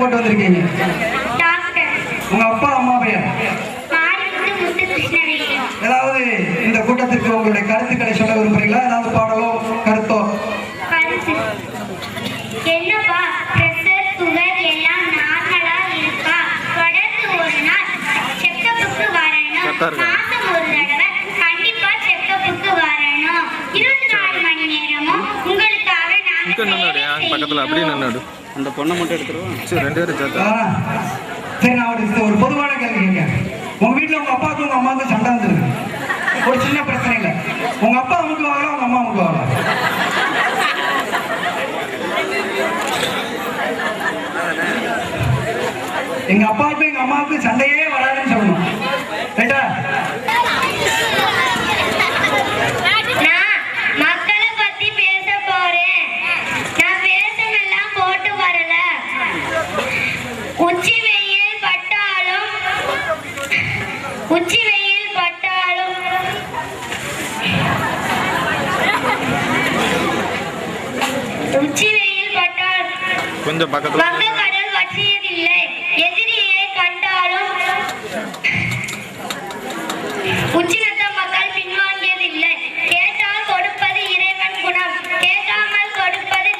போட்டு வந்திருக்கீங்க? உங்க அப்பா அம்மா பெயர்? ஏதாவது இந்த கூட்டத்திற்கு உங்களுடைய கருத்துக்களை சொல்ல விரும்புறீங்களா? ஏதாவது பாடலோ கருத்தோ? என்னப்பா பிரஷர் சுகர் எல்லாம் நார்மலா இருக்கா? தொடர்ந்து ஒரு நாள் செக்கப்புக்கு வரணும். மாசம் ஒரு தடவை கண்டிப்பா செக்கப்புக்கு வரணும். 24 மணி நேரமும் உங்களுக்காக பக்கத்துல அப்படியே நின்னாடு. அந்த பொண்ணை மட்டும் எடுத்துருவோம். சரி, 2 பேரும் சேர்த்தா. சரி, நான் ஒரு பொதுவான கேள்வி கேட்கிறேன். உங்க வீட்டுல உங்க அப்பாவுக்கும் உங்க அம்மாவுக்கும் சண்டை வந்துருக்கு. ஒரு சின்ன பிரச்சனை இல்லை. உங்க அப்பா அமுக்குவாங்களா உங்க அம்மா அமுக்குவாங்களா? எங்க அப்பாவுக்கும் எங்க அம்மாவுக்கும் சண்டையே வராதுன்னு சொல்லணும். ரைட்டா? மக்களை பத்தி பேச போறேன். நான் வேஷமெல்லாம் போட்டு வரல. உச்சி வெயில் பட்டாலும் கொஞ்சம் பக்கத்துல கடல் வற்றியதில்லை. எதிரியை கண்டாலும் உச்சினத்த மக்கள் பின்வாங்கியதில்லை. கேட்டால் கொடுப்பது இறைவன் குணம், கேட்காமல் கொடுப்பது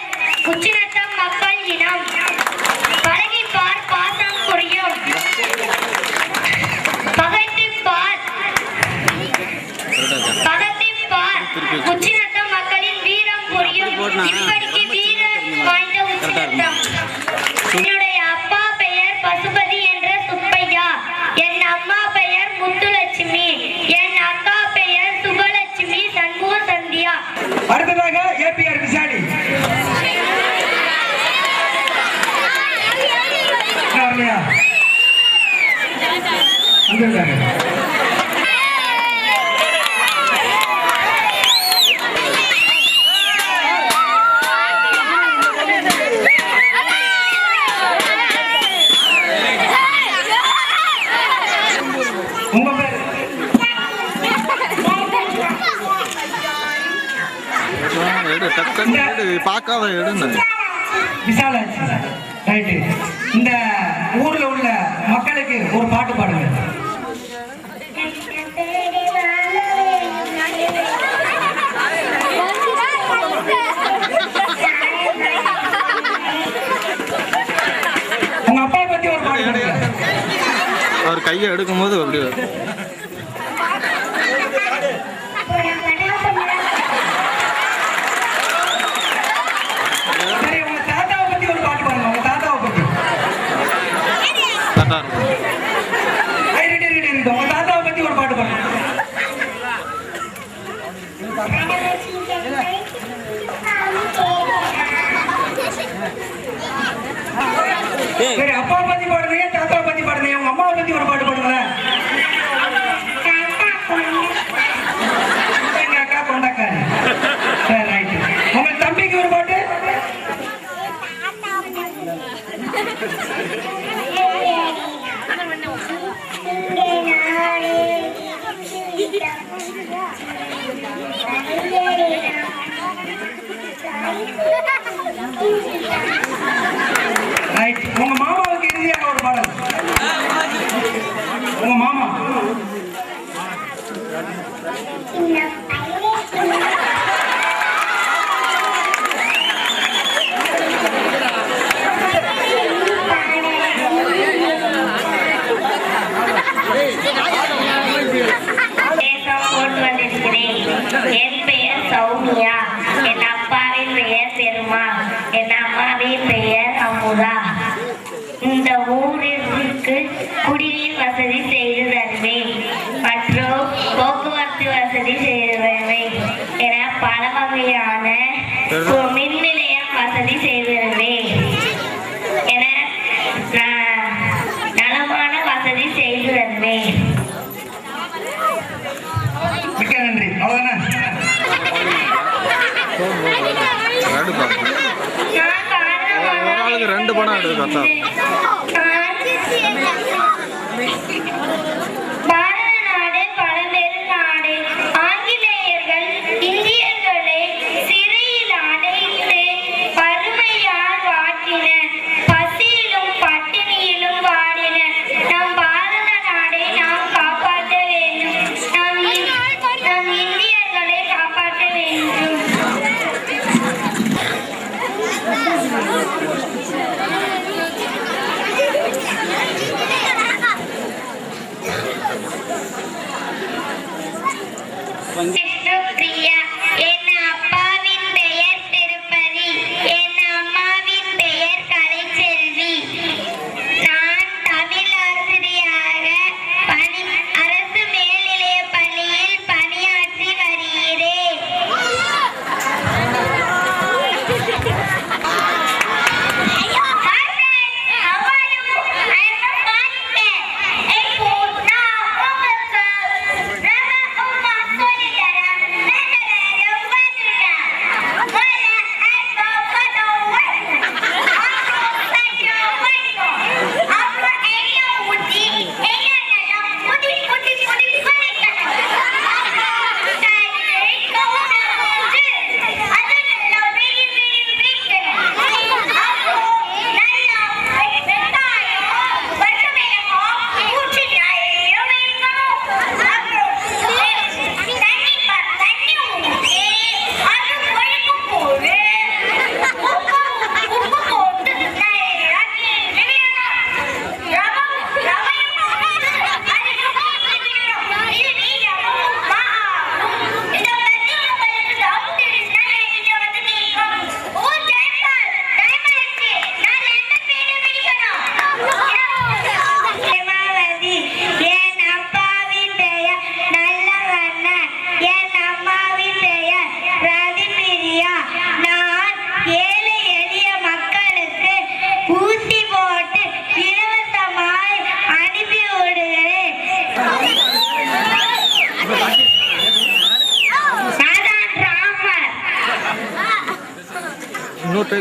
உச்சினத்த மக்கள் இனம். பழகிப்பார் பாசம் புரியும், பகைத்துப்பார் உச்சினத்த மக்களின் வீரம் புரியும். இப்படிக்கு வீரம் வாய்ந்த உச்சினத்தம். என்னுடைய அப்பா பெயர் பசுபதி என்ற சுப்பையா. என் அம்மா பெயர் முத்துலட்சுமி. என் அக்கா பெயர் சுபலட்சுமி சண்முக சந்தியா. அடுத்ததாக ஏபிஆர் விசாலி. உங்க பேர்? பார்க்காத எடுங்க. விசாலாட்சி. ரைட்டு. இந்த ஊர்ல உள்ள மக்களுக்கு ஒரு பாட்டு பாடுங்க. உங்க அப்பா பத்தி ஒரு பாட்டு பாடுங்க. அவர் கையை எடுக்கும்போது அப்படி சரி, அப்பா பத்தி பாடுங்க, தாத்தா பத்தி பாடுங்க, உங்க அம்மாவை பத்தி ஒரு பாட்டு பாடுங்க. எங்க அக்கா கொண்டக்காரி. சரி, ரைட். உங்க தம்பிக்கு ஒரு பாட்டு. ரைட். உங்க மாமாவுக்கு இறுதியாக ஒரு பாடல். உங்க மாமா என் பெயர் சௌமியா. என் அப்பாவின் பெயர் பெருமாள். என் அம்மாவின் பெயர் அமுதா. இந்த ஊருக்கு குடிநீர் வசதி செய்து தருவேன் மற்றும் போக்குவரத்து வசதி செய்து தருவேன் என பல வகையான மின் நிலையம் வசதி செய்து தருவேன் என நலமான வசதி செய்து தருவேன். மிக்க நன்றி. அவ்வளவுதானே? ஒரு ஆளுக்கு 2 படம் எடுத்து கத்தா. பாரத நாடு பழம்பெரும் நாடு. ஆங்கிலேயர்கள் இந்தியர்களை சிறையில் அடைத்து வறுமையால் வாட்டினர். பசியிலும்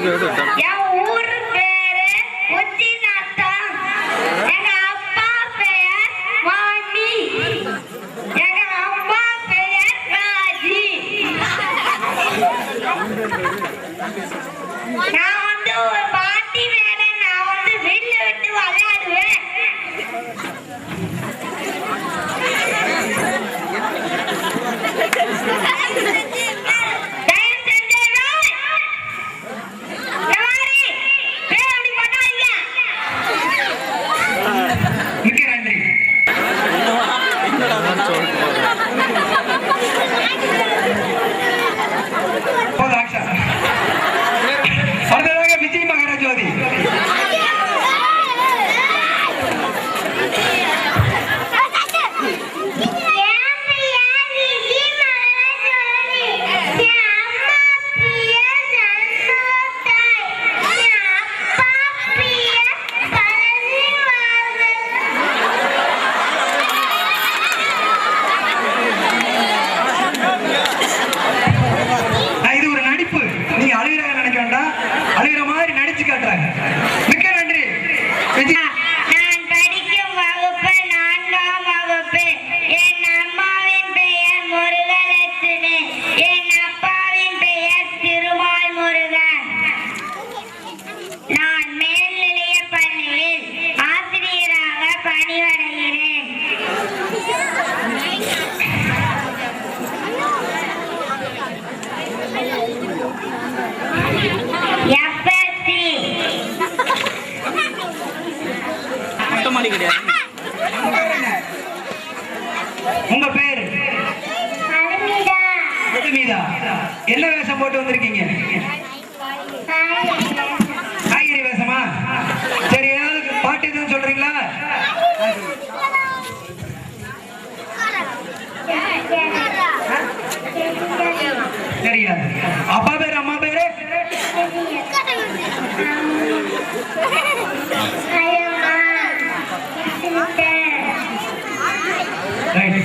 என் ஊர் பேரு உச்சிநாத்தம். எங்க அப்பா பெயர் மாமி. எங்க அம்மா பெயர் ராஜி. நான் வந்து ஒரு பாட்டி வேலை. நான் வந்து வில்லு விட்டு விளையாடுவேன். மிக்க நன்றி. போதும், ஆக்ஷன். அடுத்ததாக விஜய் மகாராஜோதி. இது ஒரு நடிப்பு. நீங்க அழுகிறாங்க நினைக்க வேண்டாம், அழுகிற மாதிரி நடிச்சு காட்டுறாங்க. மிக்க நன்றி விஜய். நான் படிக்கும் வகுப்பு 4ஆம் வகுப்பு. என் அம்மாவின் பெயர் முருகலட்சுமி. என் அப்பாவின் பெயர் திருமால் முருகன். நான் மேல்நிலைய பள்ளியில் ஆசிரியராக பணிபுரிகிறேன். FSC. உங்க பேரு அருமிதா. மதுமிதா. என்ன வேஷம் போட்டு வந்திருக்கீங்க? காய்கறி வேஷமா? சரி, ஏதாவது பாட்டு எதுவும் சொல்றீங்களா? தெரியாது. அப்பா பேரு அம்மா பேரு? ரைட்.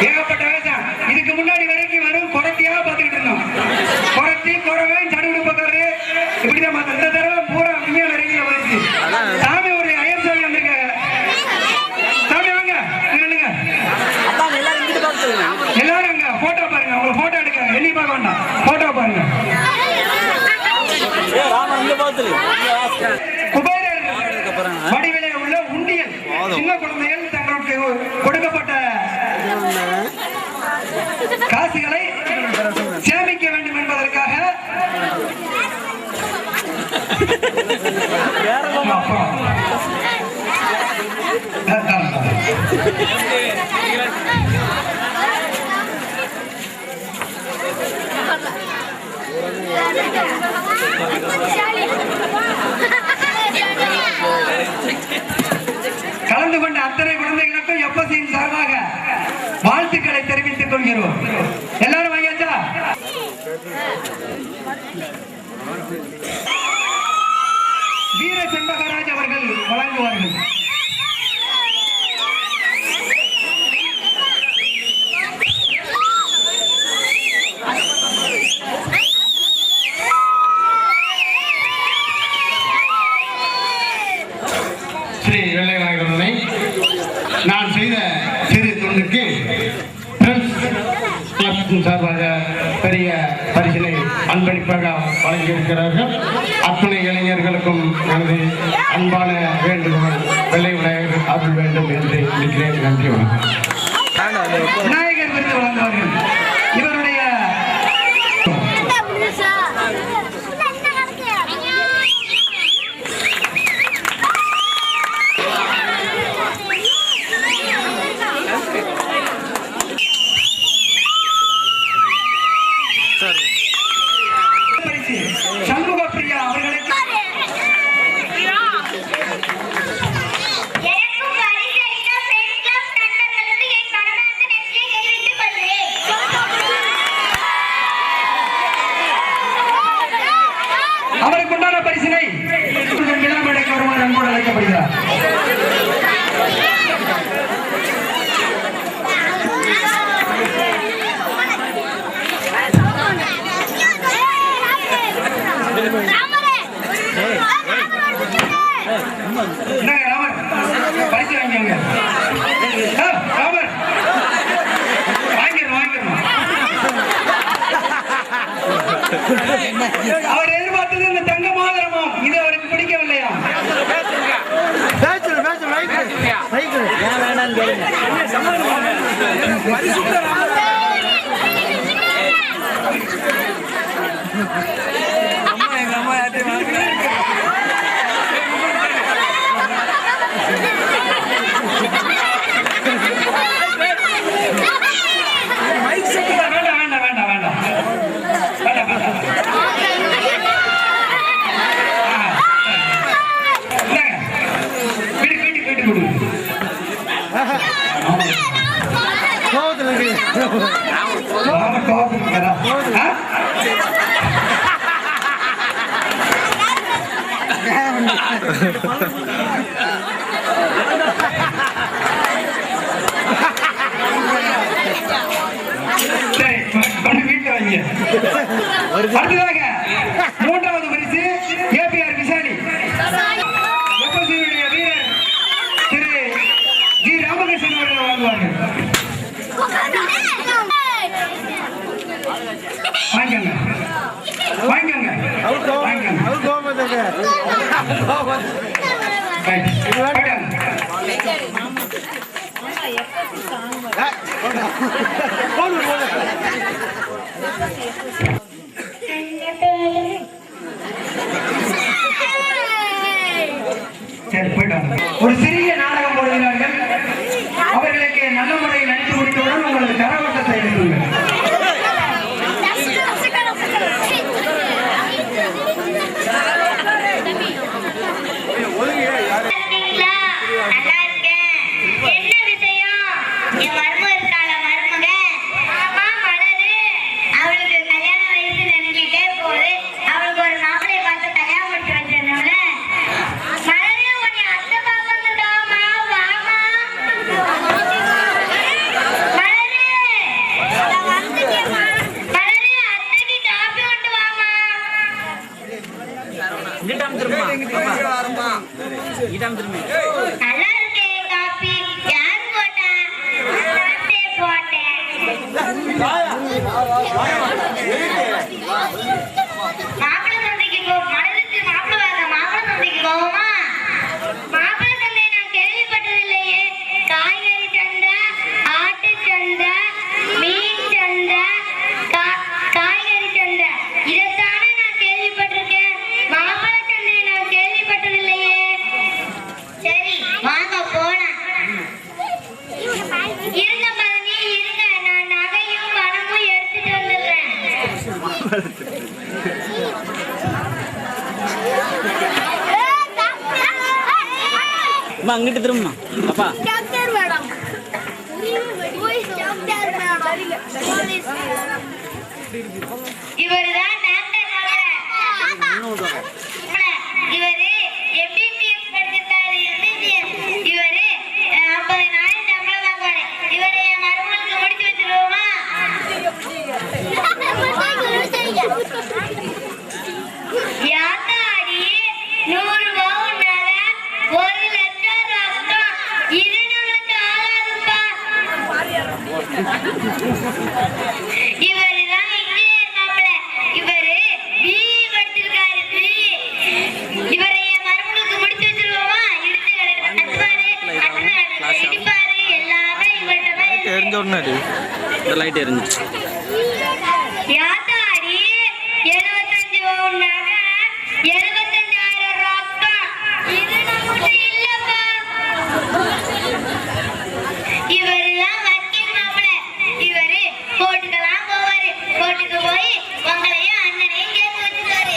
ஏகப்பட்ட வேஷம். இதுக்கு முன்னாடி வரைக்கும் வரும் குரத்தியா பார்த்துக்கிட்டு இருந்தோம். குரத்தி, குறவன், சடுகுடுப்பக்காரரு இப்படிதான் பார்த்தோம். இந்த தடவை பூரா விஞ்ஞான ரீதியில வந்துச்சு. சாமி ஒரு ஐயர் சாமி வந்திருக்காங்க. சாமி வாங்க, நில்லுங்க. எல்லாரும் அங்க போட்டோ பாருங்க. அவங்க போட்டோ எடுக்க வெளியே பார்க்க வேண்டாம், போட்டோ பாருங்க. குபேரர் வடிவிலே உள்ள உண்டியல். சின்ன குழந்தைகள் தங்களுக்கு கொடுக்கப்பட்ட காசுகளை சேமிக்க வேண்டும் என்பதற்காக அத்தனை குழந்தைகளுக்கும் எப்பசியின் சார்பாக வாழ்த்துக்களை தெரிவித்துக் கொள்கிறோம். எல்லாரும் வாங்கியாச்சா? வீர செண்பகராஜ் அவர்கள் வழங்குவார்கள். ஸ்ரீ வெள்ளைநாயகனை நான் செய்த சிறு தொண்டுக்கு கிளப்பின் சார்பாக பெரிய பரிசினை அன்பளிப்பாக வழங்கியிருக்கிறார்கள். அத்துணை இளைஞர்களுக்கும் எனது அன்பான வேண்டுகோள், வெள்ளை விநாயகர் அருள் வேண்டும் என்று நினைக்கிறேன். நன்றி, வணக்கம். விநாயகர் விருது வழங்குவார்கள். இவருடைய சண்முக பிரியா அவர்களுக்கு அவருக்கு உண்டான பரிசினை விழாமேடைக்கு வருமாறு அன்போடு அழைக்கப்படுகிறார். ராமர் பரிசு வாங்கிங்க. ராமர் வாங்கிடணும். அவர் எதிர்பார்த்தது இந்த தங்க மோதிரமும், இது அவருக்கு பிடிக்கவில்லையா? அடுத்ததாக மூன்றாவது பரிசு ஏபிஆர் விசாலி எப்பசியுடைய வீரர் திரு ஜி ராமகிருஷ்ணன் அவர்கள் வழங்குவார்கள். வாங்கிக்கோங்க வாங்கிக்கோங்க சரி போயிட்டாங்க. ஒரு சிறிய நாடகம் போடுகிறார்கள். அவர்களுக்கு நல்ல முறையில் நடித்து முடித்தவுடன் உங்களுக்கு தரவட்டத்தை எழுதுங்கள். அப்பா அங்கிட்டு திரும்பமா அப்பா இவருதான் டாக்டர் இவரு MBBS படிச்சிருக்காரு. MBBS இவரு 50,000 சம்பளம் வாங்குவாரு. இவரை என் மருமகளுக்கு முடிச்சு வச்சிருவோமா? யாத்தாடி 100 பவுன் நகை, 1 லட்சம் ரொக்கம். இது நமக்கு ஆகாதுப்பா. இவருதான் இன்ஜினியர் மாப்பிள்ளை. இவரு BE படிச்சிருக்காரு. BE இவரை என் மருமகளுக்கு முடிச்சு வச்சிருவோமா? இடிச்சு கட்டுவாரு, இடிப்பாரு, எல்லாமே இவர்கிட்ட தான் இருக்கு. எரிஞ்ச உடனே இந்த லைட் எரிஞ்சிச்சு. யாத்தாடி 75 பவுன் நகை, 75,000 ரொக்கம். இது நமக்கு இல்லப்பா. இவருதான் வக்கீல் மாப்பிள்ளை. இவரு கோர்ட்டுக்கெல்லாம் போவாரு. கோர்ட்டுக்கு போய் உங்களையும் அண்ணனையும் கேட்டு வச்சுக்காரு.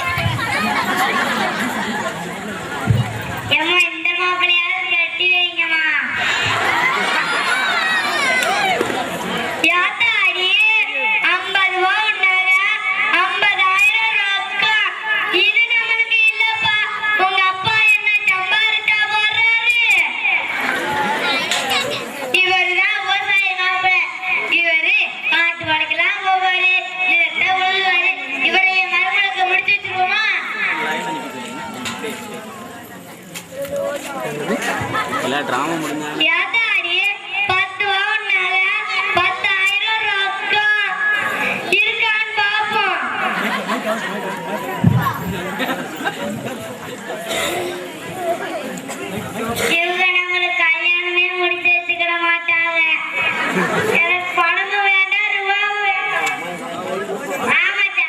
ஏம்மா இந்த மாப்பிள்ளையாவது கட்டி வைங்கம்மா. யாத்தாடி 50 பவுன் நகை, 50,000 ரொக்கம். இது நம்மளுக்கு இல்லப்பா. உங்க அப்பா என்ன சம்பாரிச்சா போடுறாரு? இவருதான் விவசாய மாப்பிள்ளை. இவரு காட்டு வடக்கெல்லாம் போவாரு, இதெல்லாம் உழுவாரு. இவரை என் மருமகளுக்கு முடிச்சு வச்சிருவோமா? இல்லை ட்ராமா முடிஞ்சா யாத்தாடி 10 பவுன் நகை, 10,000 ரொக்கம். இருக்கான்னு பாப்போம். இவங்க நம்மளுக்கு கல்யாணமே முடிச்சு வச்சுக்கிட மாட்டாங்க. எனக்கு பணமும் வேண்டாம், ரூபாவும் வேண்டாம். ஆமாச்சா?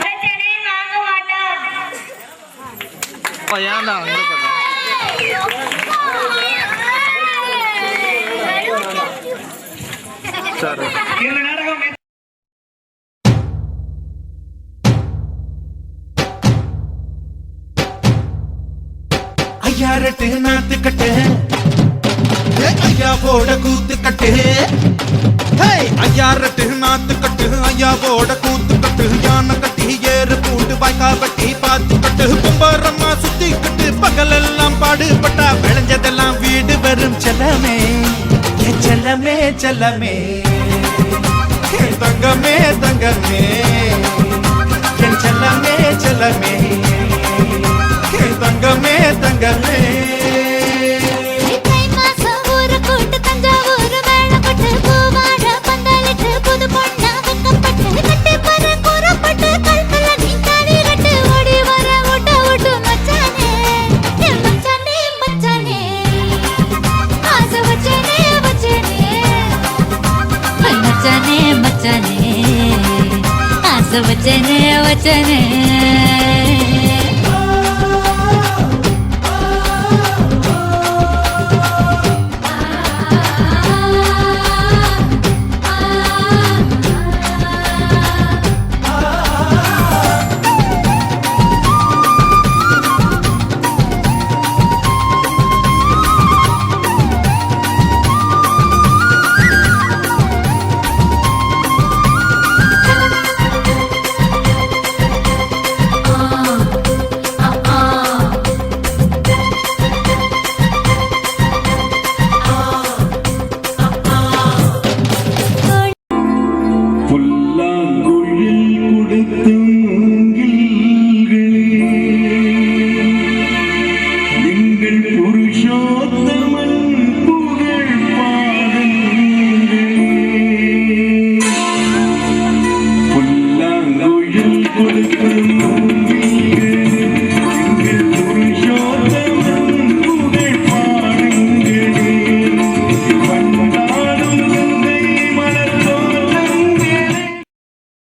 பிரச்சனையும் வாங்க மாட்டோம். அப்பா ஏன்டா வந்து போட்டேன் சரி இந்த நாடகம் ஐயா ரெட்டு நாத்து கட்டு ஐயா போட கூத்து கட்டு ஐயா ரெட்டு நாத்து கட்டு ஐயா போட கூத்து கட்டு யானை கட்டி ஏறு பூண்டு வாய்க்கா பட்டி பாத்து கட்டு கும்பரம்மா சுத்தி கட்டு பகலெல்லாம் பாடுபட்டா விளைஞ்சதெல்லாம் வீடு வரும் செல்லமே என் செல்லமே செல்லமே என் தங்கமே தங்கமே என் செல்லமே செல்லமே என் தங்கமே தங்கமே தை மாசம் ஊரு கூட்டு தஞ்சாவூர் மேளப்பட்டு பூவாட பந்தலிட்டு புது பொண்ணா வெக்கப்பட்டு கட்டி பற கூறப்பட்டு கல்பல நீ தாடி கட்டு ஓடி வர ஓட்ட ஓட்டு மச்சானே என் மச்சானே மச்சானே ஆசை வச்சனே வச்சனே மச்சானே மச்சானே ஆசை வச்சனே வச்சனே